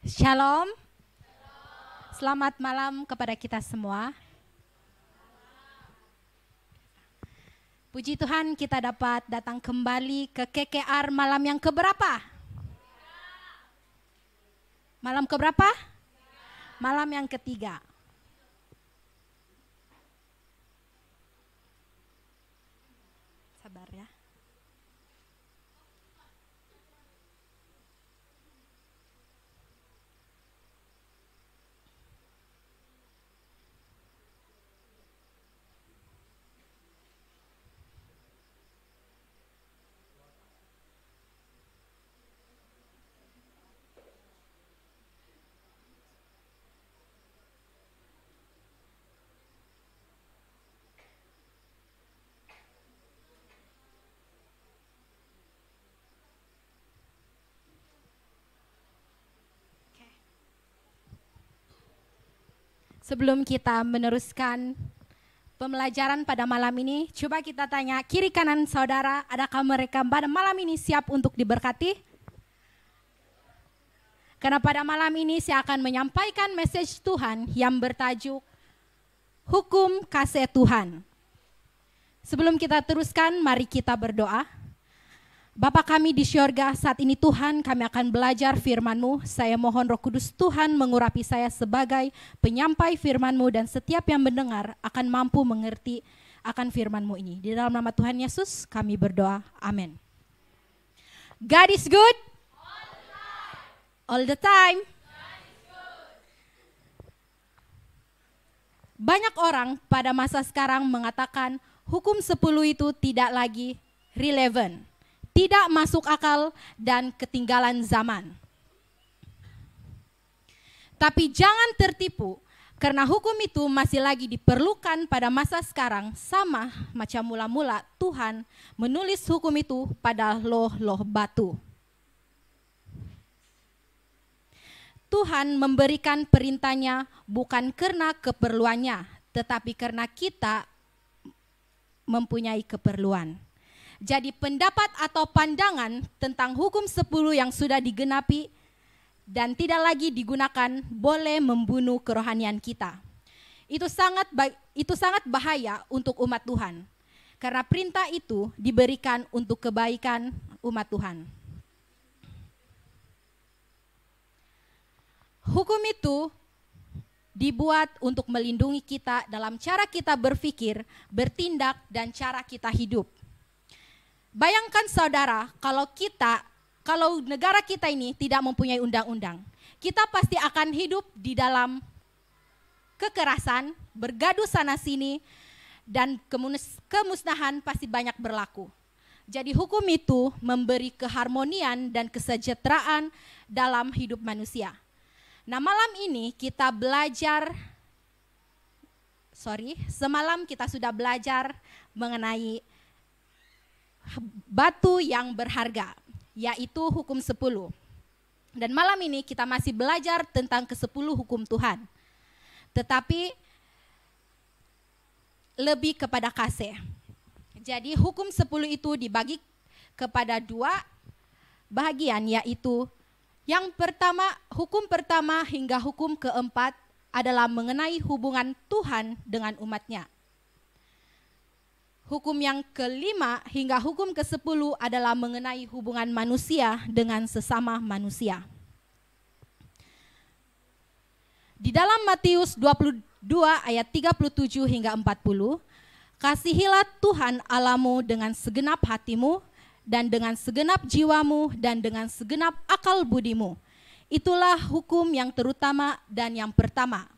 Shalom. Selamat malam kepada kita semua. Puji Tuhan kita dapat datang kembali ke KKR malam yang keberapa? Malam keberapa? Malam yang ketiga. Sabar ya. Sebelum kita meneruskan pembelajaran pada malam ini, coba kita tanya kiri kanan saudara, adakah mereka pada malam ini siap untuk diberkati? Karena pada malam ini saya akan menyampaikan message Tuhan yang bertajuk Hukum Kasih Tuhan. Sebelum kita teruskan, mari kita berdoa. Bapa kami di syurga, saat ini Tuhan kami akan belajar firman-Mu. Saya mohon Roh Kudus Tuhan mengurapi saya sebagai penyampai firman-Mu dan setiap yang mendengar akan mampu mengerti akan firman-Mu ini. Di dalam nama Tuhan Yesus kami berdoa. Amin. God is good all the time. Banyak orang pada masa sekarang mengatakan hukum 10 itu tidak lagi relevan, tidak masuk akal dan ketinggalan zaman. Tapi jangan tertipu, karena hukum itu masih lagi diperlukan pada masa sekarang, sama macam mula-mula Tuhan menulis hukum itu pada loh-loh batu. Tuhan memberikan perintahnya bukan karena keperluannya, tetapi karena kita mempunyai keperluan. Jadi pendapat atau pandangan tentang hukum 10 yang sudah digenapi dan tidak lagi digunakan boleh membunuh kerohanian kita. Itu sangat bahaya untuk umat Tuhan. Karena perintah itu diberikan untuk kebaikan umat Tuhan. Hukum itu dibuat untuk melindungi kita dalam cara kita berpikir, bertindak, dan cara kita hidup. Bayangkan saudara, kalau negara kita ini tidak mempunyai undang-undang, kita pasti akan hidup di dalam kekerasan, bergaduh sana sini, dan kemusnahan pasti banyak berlaku. Jadi hukum itu memberi keharmonian dan kesejahteraan dalam hidup manusia. Nah malam ini kita semalam kita sudah belajar mengenai batu yang berharga, yaitu hukum 10. Dan malam ini kita masih belajar tentang ke-10 hukum Tuhan. Tetapi lebih kepada kasih. Jadi hukum 10 itu dibagi kepada 2 bagian, yaitu yang pertama, hukum pertama hingga hukum keempat adalah mengenai hubungan Tuhan dengan umatnya. Hukum yang kelima hingga hukum ke-10 adalah mengenai hubungan manusia dengan sesama manusia. Di dalam Matius 22 ayat 37 hingga 40, kasihilah Tuhan Allahmu dengan segenap hatimu dan dengan segenap jiwamu dan dengan segenap akal budimu. Itulah hukum yang terutama dan yang pertama.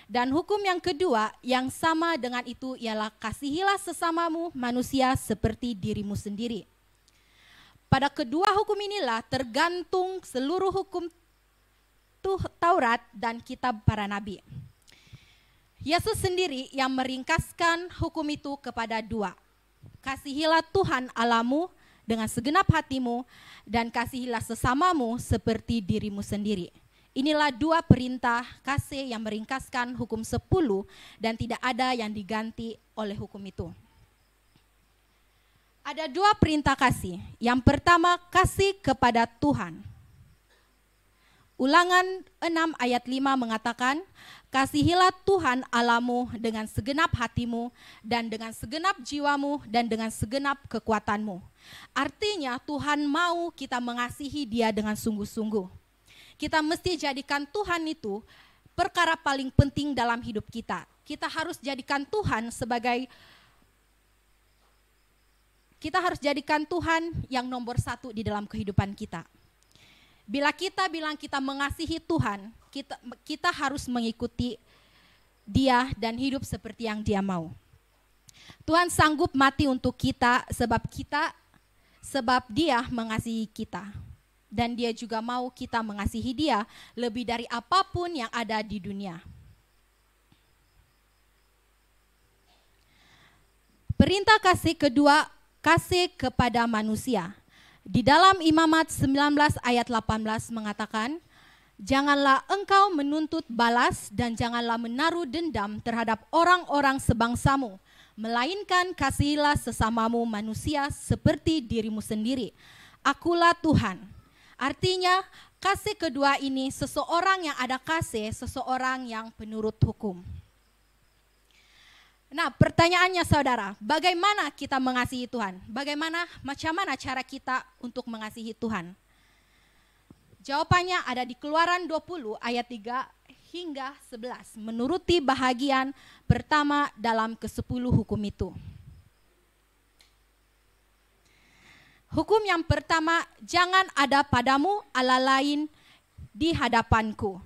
Dan hukum yang kedua yang sama dengan itu ialah kasihilah sesamamu manusia seperti dirimu sendiri. Pada kedua hukum inilah tergantung seluruh hukum Taurat dan kitab para nabi. Yesus sendiri yang meringkaskan hukum itu kepada 2. Kasihilah Tuhan Allahmu dengan segenap hatimu dan kasihilah sesamamu seperti dirimu sendiri. Inilah 2 perintah kasih yang meringkaskan hukum 10 dan tidak ada yang diganti oleh hukum itu. Ada 2 perintah kasih. Yang pertama, kasih kepada Tuhan. Ulangan 6 ayat 5 mengatakan, kasihilah Tuhan Allahmu dengan segenap hatimu dan dengan segenap jiwamu dan dengan segenap kekuatanmu. Artinya Tuhan mau kita mengasihi Dia dengan sungguh-sungguh. Kita mesti jadikan Tuhan itu perkara paling penting dalam hidup kita. Kita harus jadikan Tuhan yang nomor 1 di dalam kehidupan kita. Bila kita bilang kita mengasihi Tuhan, kita harus mengikuti Dia dan hidup seperti yang Dia mau. Tuhan sanggup mati untuk kita sebab Dia mengasihi kita. Dan Dia juga mau kita mengasihi Dia lebih dari apapun yang ada di dunia. Perintah kasih kedua, kasih kepada manusia. Di dalam Imamat 19 ayat 18 mengatakan, janganlah engkau menuntut balas dan janganlah menaruh dendam terhadap orang-orang sebangsamu, melainkan kasihilah sesamamu manusia seperti dirimu sendiri. Akulah Tuhan. Artinya kasih kedua ini seseorang yang ada kasih, seseorang yang penurut hukum. Nah, pertanyaannya saudara, bagaimana kita mengasihi Tuhan? Macam mana cara kita untuk mengasihi Tuhan? Jawabannya ada di Keluaran 20 ayat 3 hingga 11. Menuruti bahagian pertama dalam ke-10 hukum itu. Hukum yang pertama, jangan ada padamu Allah lain di hadapanku.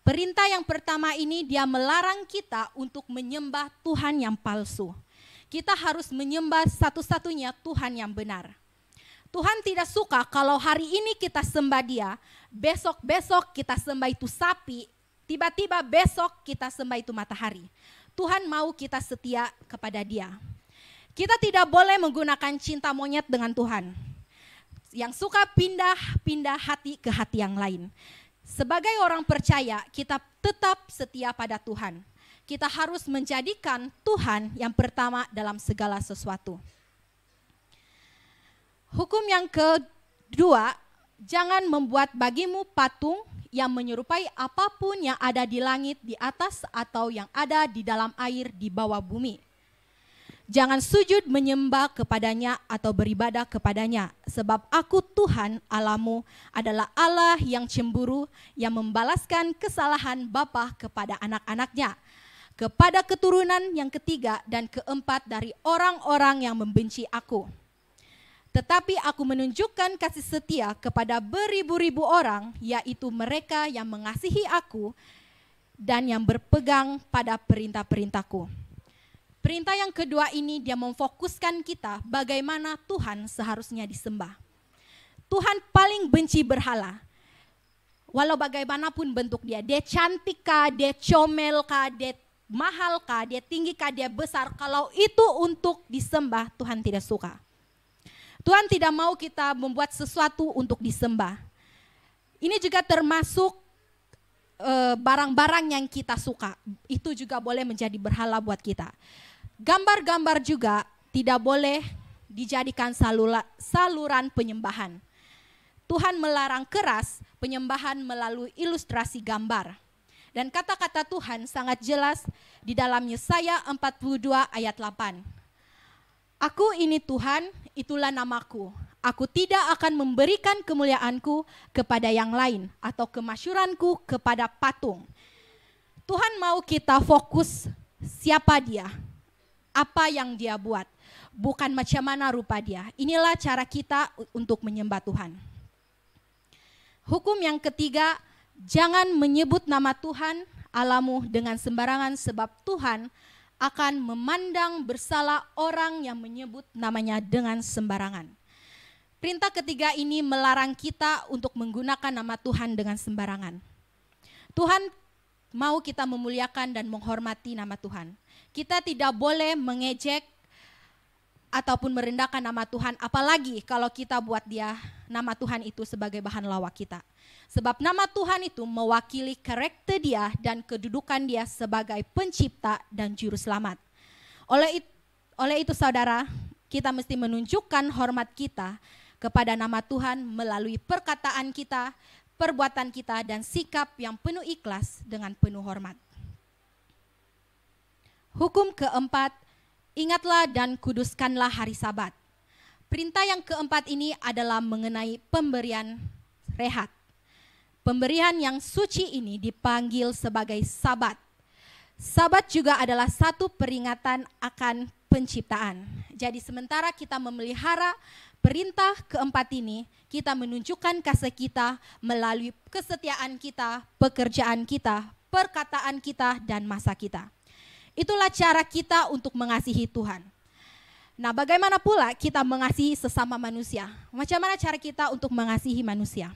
Perintah yang pertama ini dia melarang kita untuk menyembah Tuhan yang palsu. Kita harus menyembah satu-satunya Tuhan yang benar. Tuhan tidak suka kalau hari ini kita sembah Dia, besok-besok kita sembah itu sapi, tiba-tiba besok kita sembah itu matahari. Tuhan mau kita setia kepada Dia. Kita tidak boleh menggunakan cinta monyet dengan Tuhan, yang suka pindah-pindah hati ke hati yang lain. Sebagai orang percaya, kita tetap setia pada Tuhan. Kita harus menjadikan Tuhan yang pertama dalam segala sesuatu. Hukum yang kedua, jangan membuat bagimu patung yang menyerupai apapun yang ada di langit di atas atau yang ada di dalam air di bawah bumi. Jangan sujud menyembah kepadanya atau beribadah kepadanya, sebab aku Tuhan Allahmu adalah Allah yang cemburu, yang membalaskan kesalahan bapa kepada anak-anaknya, kepada keturunan yang ketiga dan keempat dari orang-orang yang membenci aku. Tetapi aku menunjukkan kasih setia kepada beribu-ribu orang, yaitu mereka yang mengasihi aku dan yang berpegang pada perintah-perintahku. Perintah yang kedua ini dia memfokuskan kita bagaimana Tuhan seharusnya disembah. Tuhan paling benci berhala. Walau bagaimanapun bentuk dia cantik kah, dia comel kah, dia mahal kah, dia tinggi kah, dia besar. Kalau itu untuk disembah, Tuhan tidak suka. Tuhan tidak mau kita membuat sesuatu untuk disembah. Ini juga termasuk barang-barang yang kita suka. Itu juga boleh menjadi berhala buat kita. Gambar-gambar juga tidak boleh dijadikan saluran penyembahan. Tuhan melarang keras penyembahan melalui ilustrasi gambar. Dan kata-kata Tuhan sangat jelas di dalam Yesaya 42 ayat 8. Aku ini Tuhan, itulah namaku. Aku tidak akan memberikan kemuliaanku kepada yang lain atau kemasyuranku kepada patung. Tuhan mau kita fokus siapa Dia, apa yang Dia buat, bukan macam mana rupa Dia. Inilah cara kita untuk menyembah Tuhan. Hukum yang ketiga, jangan menyebut nama Tuhan Allahmu dengan sembarangan, sebab Tuhan akan memandang bersalah orang yang menyebut namanya dengan sembarangan. Perintah ketiga ini melarang kita untuk menggunakan nama Tuhan dengan sembarangan. Tuhan mau kita memuliakan dan menghormati nama Tuhan. Kita tidak boleh mengejek ataupun merendahkan nama Tuhan, apalagi kalau kita buat dia nama Tuhan itu sebagai bahan lawak kita. Sebab nama Tuhan itu mewakili karakter Dia dan kedudukan Dia sebagai pencipta dan juru selamat. Oleh itu saudara, kita mesti menunjukkan hormat kita kepada nama Tuhan melalui perkataan kita, perbuatan kita dan sikap yang penuh ikhlas dengan penuh hormat. Hukum keempat, ingatlah dan kuduskanlah hari Sabat. Perintah yang keempat ini adalah mengenai pemberian rehat. Pemberian yang suci ini dipanggil sebagai Sabat. Sabat juga adalah satu peringatan akan penciptaan. Jadi sementara kita memelihara perintah keempat ini, kita menunjukkan kasih kita melalui kesetiaan kita, pekerjaan kita, perkataan kita, dan masa kita. Itulah cara kita untuk mengasihi Tuhan. Nah, bagaimana pula kita mengasihi sesama manusia? Macam mana cara kita untuk mengasihi manusia?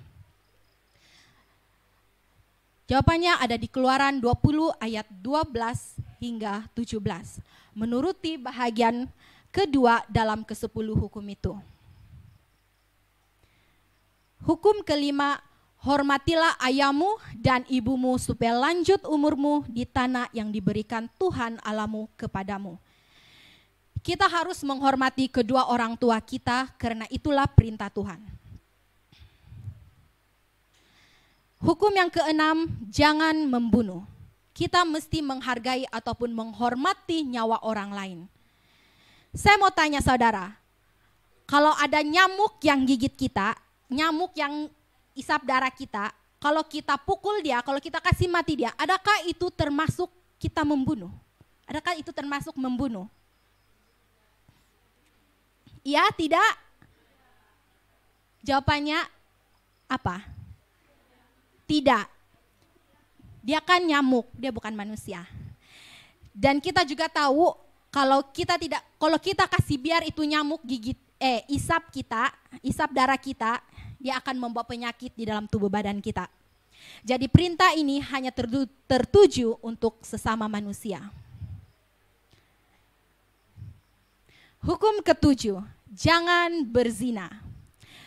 Jawabannya ada di Keluaran 20 ayat 12 hingga 17. Menuruti bahagian kedua dalam ke-10 hukum itu. Hukum kelima, hormatilah ayahmu dan ibumu supaya lanjut umurmu di tanah yang diberikan Tuhan Allahmu kepadamu. Kita harus menghormati kedua orang tua kita karena itulah perintah Tuhan. Hukum yang keenam, jangan membunuh. Kita mesti menghargai ataupun menghormati nyawa orang lain. Saya mau tanya saudara, kalau ada nyamuk yang gigit kita, nyamuk yang isap darah kita, kalau kita pukul dia, kalau kita kasih mati dia, adakah itu termasuk kita membunuh? Adakah itu termasuk membunuh? Iya, tidak? Jawabannya apa? Tidak. Dia kan nyamuk, dia bukan manusia. Dan kita juga tahu kalau kita kasih biar itu nyamuk gigit isap kita, isap darah kita, dia akan membawa penyakit di dalam tubuh badan kita. Jadi perintah ini hanya tertuju untuk sesama manusia. Hukum ketujuh, jangan berzina.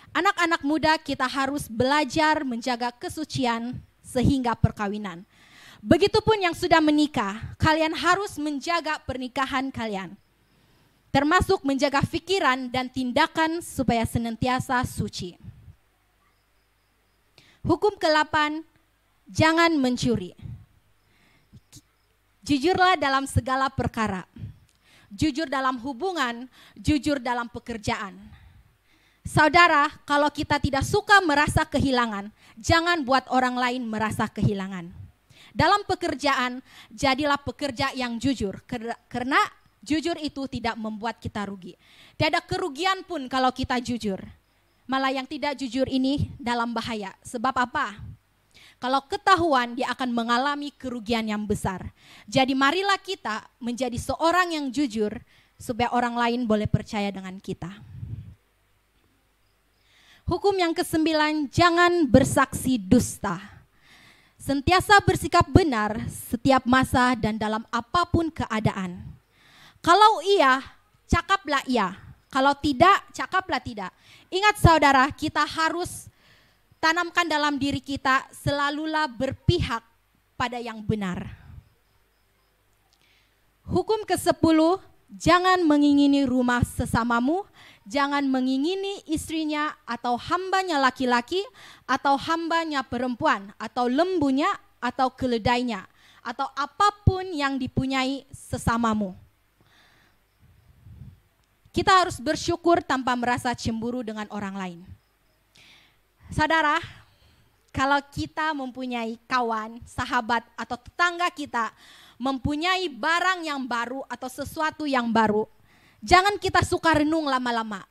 Anak-anak muda kita harus belajar menjaga kesucian sehingga perkawinan. Begitupun yang sudah menikah, kalian harus menjaga pernikahan kalian. Termasuk menjaga pikiran dan tindakan supaya senantiasa suci. Hukum ke-8, jangan mencuri. Jujurlah dalam segala perkara. Jujur dalam hubungan, jujur dalam pekerjaan. Saudara, kalau kita tidak suka merasa kehilangan, jangan buat orang lain merasa kehilangan. Dalam pekerjaan, jadilah pekerja yang jujur, karena jujur itu tidak membuat kita rugi. Tidak ada kerugian pun kalau kita jujur. Malah yang tidak jujur ini dalam bahaya. Sebab apa? Kalau ketahuan, dia akan mengalami kerugian yang besar. Jadi marilah kita menjadi seorang yang jujur supaya orang lain boleh percaya dengan kita. Hukum yang ke-9, jangan bersaksi dusta. Sentiasa bersikap benar setiap masa dan dalam apapun keadaan. Kalau iya, cakaplah iya. Kalau tidak, cakaplah tidak. Ingat saudara, kita harus tanamkan dalam diri kita selalulah berpihak pada yang benar. Hukum ke-10, jangan mengingini rumah sesamamu, jangan mengingini istrinya atau hambanya laki-laki atau hambanya perempuan atau lembunya atau keledainya atau apapun yang dipunyai sesamamu. Kita harus bersyukur tanpa merasa cemburu dengan orang lain. Saudara, kalau kita mempunyai kawan, sahabat atau tetangga kita mempunyai barang yang baru atau sesuatu yang baru, jangan kita suka renung lama-lama.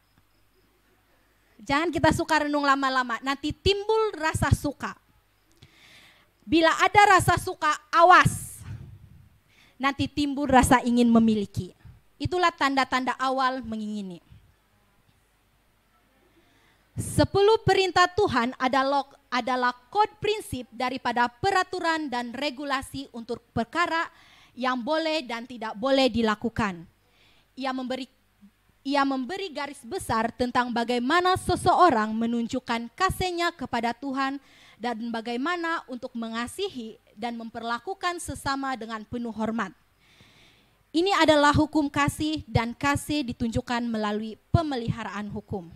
Jangan kita suka renung lama-lama, nanti timbul rasa suka. Bila ada rasa suka, awas. Nanti timbul rasa ingin memiliki. Itulah tanda-tanda awal mengingini. 10 perintah Tuhan adalah kode prinsip daripada peraturan dan regulasi untuk perkara yang boleh dan tidak boleh dilakukan. Ia memberi garis besar tentang bagaimana seseorang menunjukkan kasihnya kepada Tuhan dan bagaimana untuk mengasihi dan memperlakukan sesama dengan penuh hormat. Ini adalah hukum kasih dan kasih ditunjukkan melalui pemeliharaan hukum.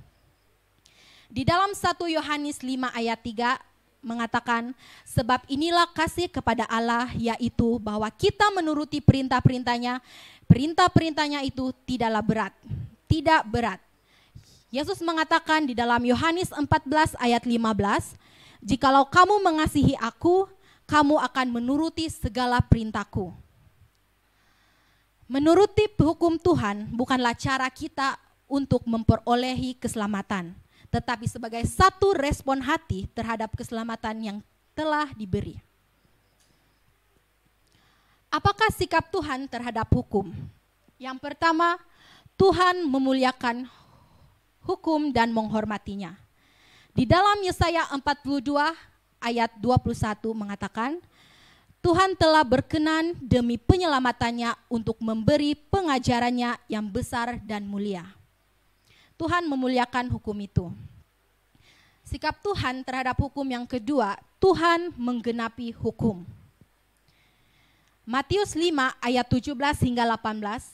Di dalam 1 Yohanes 5 ayat 3 mengatakan, sebab inilah kasih kepada Allah, yaitu bahwa kita menuruti perintah-perintahnya. Perintah-perintahnya itu tidaklah berat, tidak berat. Yesus mengatakan di dalam Yohanes 14 ayat 15, jikalau kamu mengasihi aku, kamu akan menuruti segala perintahku. Menuruti hukum Tuhan bukanlah cara kita untuk memperolehi keselamatan, tetapi sebagai satu respon hati terhadap keselamatan yang telah diberi. Apakah sikap Tuhan terhadap hukum? Yang pertama, Tuhan memuliakan hukum dan menghormatinya. Di dalam Yesaya 42 ayat 21 mengatakan, Tuhan telah berkenan demi penyelamatannya untuk memberi pengajarannya yang besar dan mulia. Tuhan memuliakan hukum itu. Sikap Tuhan terhadap hukum yang kedua, Tuhan menggenapi hukum. Matius 5 ayat 17 hingga 18,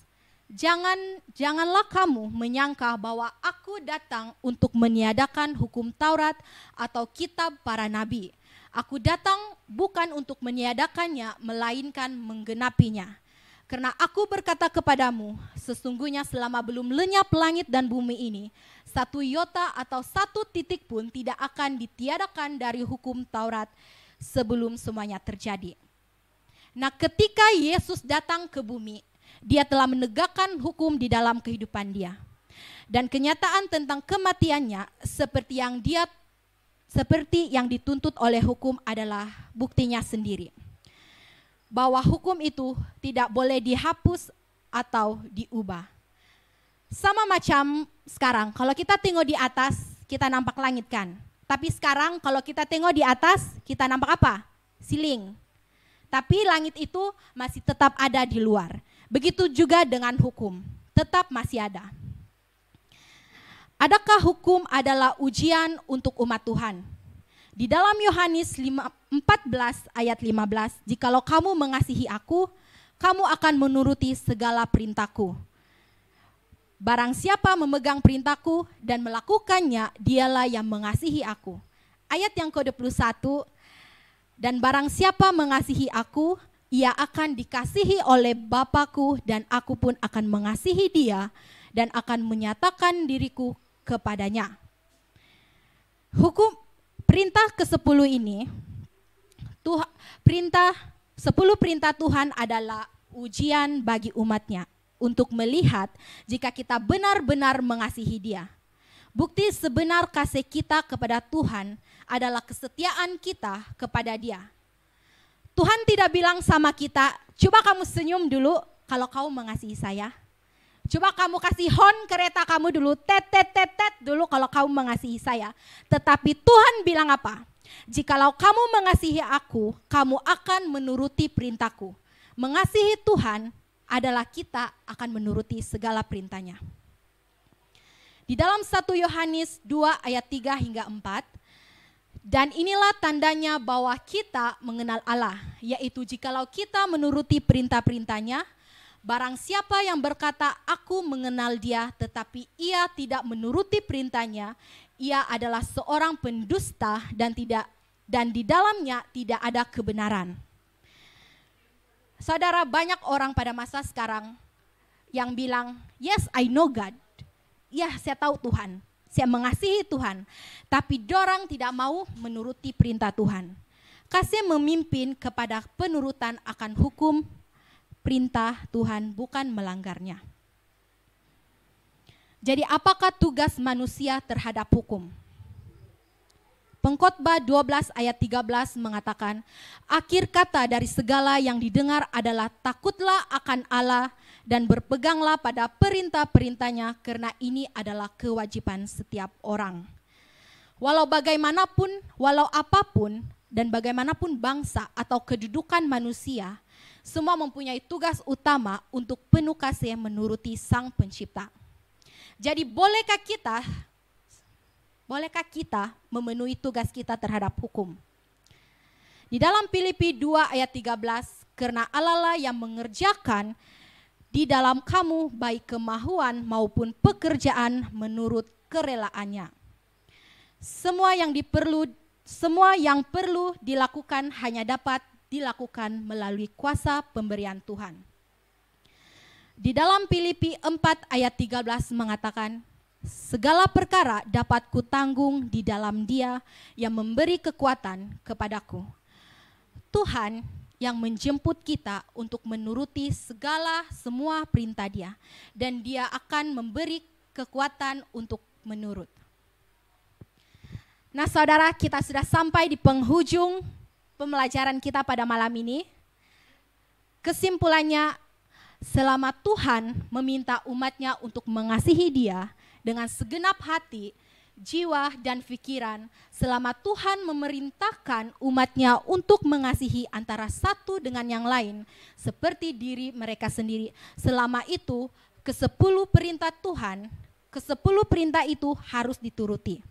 janganlah kamu menyangka bahwa aku datang untuk meniadakan hukum Taurat atau kitab para nabi. Aku datang bukan untuk meniadakannya, melainkan menggenapinya. Karena aku berkata kepadamu, sesungguhnya selama belum lenyap langit dan bumi ini, satu iota atau satu titik pun tidak akan ditiadakan dari hukum Taurat sebelum semuanya terjadi. Nah, ketika Yesus datang ke bumi, dia telah menegakkan hukum di dalam kehidupan dia. Dan kenyataan tentang kematiannya seperti yang dituntut oleh hukum adalah buktinya sendiri. Bahwa hukum itu tidak boleh dihapus atau diubah. Sama macam sekarang, kalau kita tengok di atas, kita nampak langit kan. Tapi sekarang kalau kita tengok di atas, kita nampak apa? Siling. Tapi langit itu masih tetap ada di luar. Begitu juga dengan hukum, tetap masih ada. Adakah hukum adalah ujian untuk umat Tuhan? Di dalam Yohanes 14 ayat 15, jikalau kamu mengasihi aku, kamu akan menuruti segala perintahku. Barang siapa memegang perintahku dan melakukannya, dialah yang mengasihi aku. Ayat yang ke-21, dan barang siapa mengasihi aku, ia akan dikasihi oleh Bapa-Ku, dan aku pun akan mengasihi dia dan akan menyatakan diriku kepadanya. Hukum perintah ke-10 ini, 10 perintah Tuhan adalah ujian bagi umatnya untuk melihat jika kita benar-benar mengasihi dia. Bukti sebenar kasih kita kepada Tuhan adalah kesetiaan kita kepada dia. Tuhan tidak bilang sama kita, coba kamu senyum dulu kalau kamu mengasihi saya. Coba kamu kasih hon kereta kamu dulu, tet dulu kalau kamu mengasihi saya. Tetapi Tuhan bilang apa? Jikalau kamu mengasihi aku, kamu akan menuruti perintahku. Mengasihi Tuhan adalah kita akan menuruti segala perintahnya. Di dalam 1 Yohanes 2 ayat 3 hingga 4, dan inilah tandanya bahwa kita mengenal Allah, yaitu jikalau kita menuruti perintah-perintahnya. Barang siapa yang berkata, aku mengenal dia, tetapi ia tidak menuruti perintahnya, ia adalah seorang pendusta dan di dalamnya tidak ada kebenaran. Saudara, banyak orang pada masa sekarang yang bilang, yes, I know God. Ya, saya tahu Tuhan, saya mengasihi Tuhan, tapi dorang tidak mau menuruti perintah Tuhan. Kasih memimpin kepada penurutan akan hukum perintah Tuhan, bukan melanggarnya. Jadi apakah tugas manusia terhadap hukum? Pengkhotbah 12 ayat 13 mengatakan, akhir kata dari segala yang didengar adalah takutlah akan Allah dan berpeganglah pada perintah-perintahnya, karena ini adalah kewajiban setiap orang. Walau bagaimanapun, walau apapun, dan bagaimanapun bangsa atau kedudukan manusia, semua mempunyai tugas utama untuk penuh kasih menuruti Sang Pencipta. Jadi bolehkah kita memenuhi tugas kita terhadap hukum? Di dalam Filipi 2 ayat 13, karena Allah lah yang mengerjakan di dalam kamu baik kemahuan maupun pekerjaan menurut kerelaannya. Semua yang semua yang perlu dilakukan hanya dapat dilakukan melalui kuasa pemberian Tuhan. Di dalam Filipi 4 ayat 13 mengatakan, segala perkara dapat kutanggung di dalam Dia yang memberi kekuatan kepadaku. Tuhan yang menjemput kita untuk menuruti semua perintah Dia, dan Dia akan memberi kekuatan untuk menurut. Nah, saudara, kita sudah sampai di penghujung pembelajaran kita pada malam ini. Kesimpulannya, selama Tuhan meminta umatnya untuk mengasihi Dia dengan segenap hati, jiwa, dan pikiran, selama Tuhan memerintahkan umatnya untuk mengasihi antara satu dengan yang lain, seperti diri mereka sendiri, selama itu ke-10 perintah Tuhan, ke-10 perintah itu harus dituruti.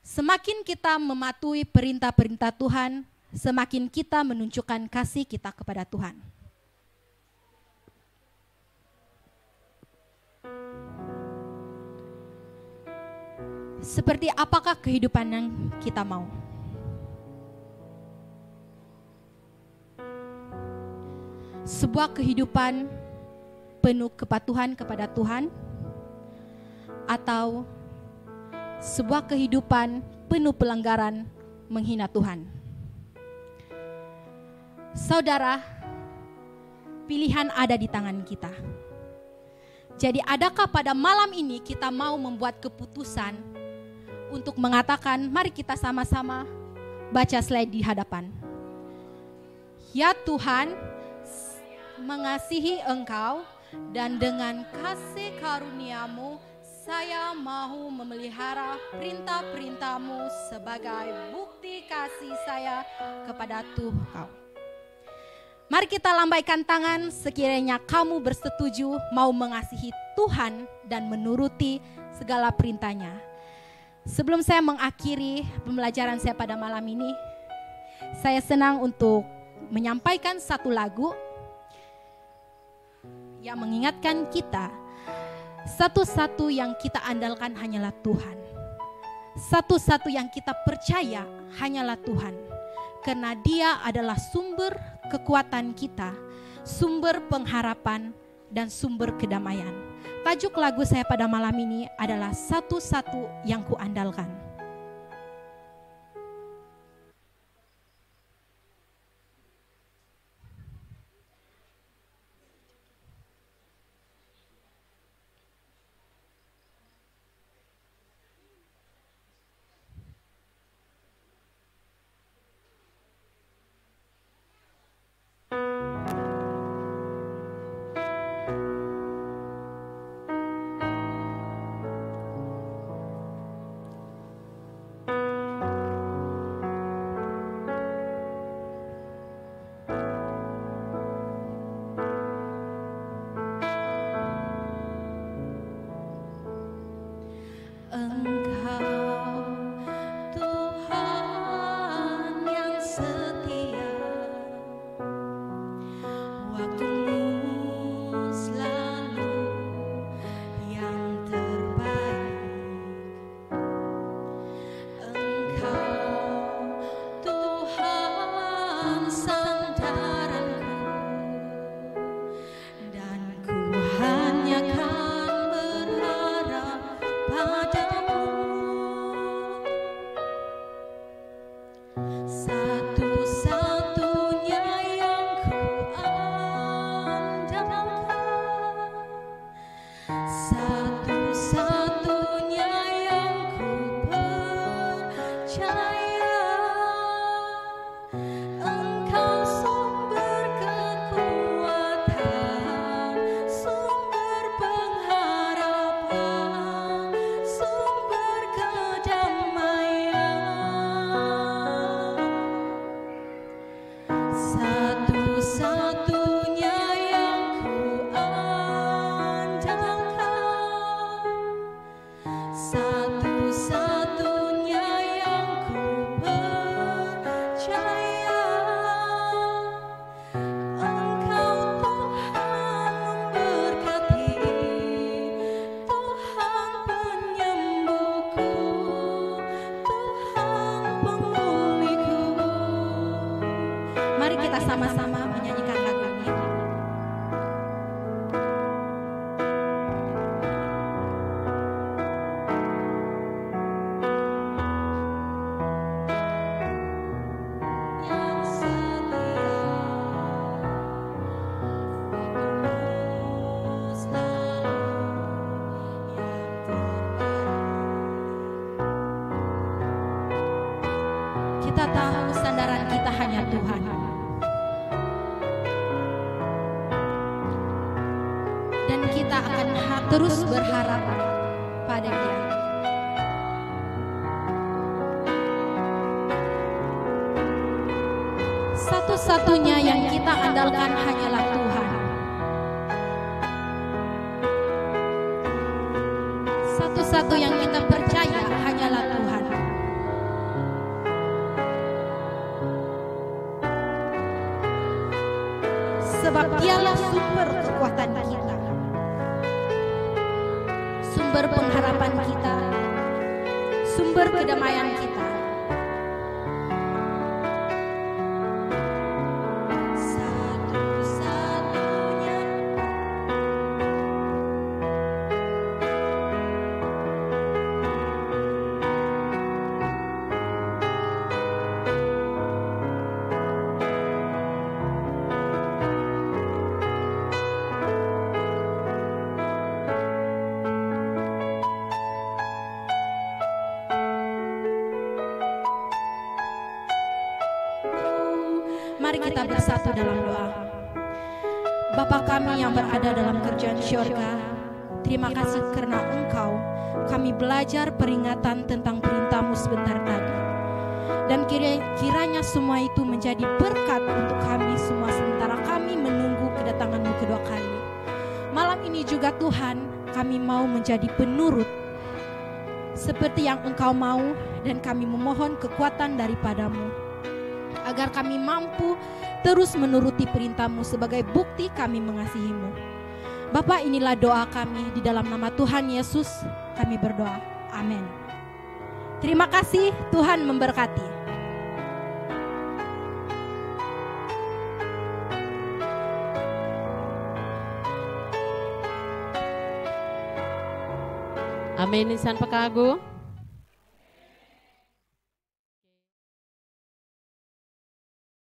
Semakin kita mematuhi perintah-perintah Tuhan, semakin kita menunjukkan kasih kita kepada Tuhan. Seperti apakah kehidupan yang kita mau? Sebuah kehidupan penuh kepatuhan kepada Tuhan, atau sebuah kehidupan penuh pelanggaran menghina Tuhan? Saudara, pilihan ada di tangan kita. Jadi adakah pada malam ini kita mau membuat keputusan untuk mengatakan, mari kita sama-sama baca slide di hadapan. Ya Tuhan, mengasihi Engkau, dan dengan kasih karunia-Mu saya mau memelihara perintah-perintah-Mu sebagai bukti kasih saya kepada Tuhan. Mari kita lambaikan tangan sekiranya kamu bersetuju mau mengasihi Tuhan dan menuruti segala perintahnya. Sebelum saya mengakhiri pembelajaran saya pada malam ini, saya senang untuk menyampaikan satu lagu yang mengingatkan kita, satu-satu yang kita andalkan hanyalah Tuhan. Satu-satu yang kita percaya hanyalah Tuhan. Karena Dia adalah sumber kekuatan kita, sumber pengharapan, dan sumber kedamaian. Tajuk lagu saya pada malam ini adalah satu-satu yang kuandalkan. Satu-satunya yang ku percaya. sama-sama menyanyikan lagu ini. Kita tahu sandaran kita hanya Tuhan. Dan kita akan terus berharap pada Dia. Satu-satunya yang kita andalkan hanyalah Tuhan. Satu-satu yang kita percaya hanyalah Tuhan. Sebab Dialah sumber kekuatan kita, sumber pengharapan kita, sumber kedamaian kita. Satu-satunya Mari kita bersatu dalam doa. Bapa kami yang berada dalam kerajaan syurga, terima kasih karena Engkau kami belajar peringatan tentang perintah-Mu sebentar tadi. Dan kiranya semua itu menjadi berkat untuk kami semua sementara kami menunggu kedatangan-Mu kedua kali. Malam ini juga Tuhan, kami mau menjadi penurut seperti yang Engkau mau, dan kami memohon kekuatan daripada-Mu agar kami mampu terus menuruti perintah-Mu sebagai bukti kami mengasihi-Mu. Bapa, inilah doa kami di dalam nama Tuhan Yesus kami berdoa. Amin. Terima kasih, Tuhan memberkati. Amin, insan pekagu.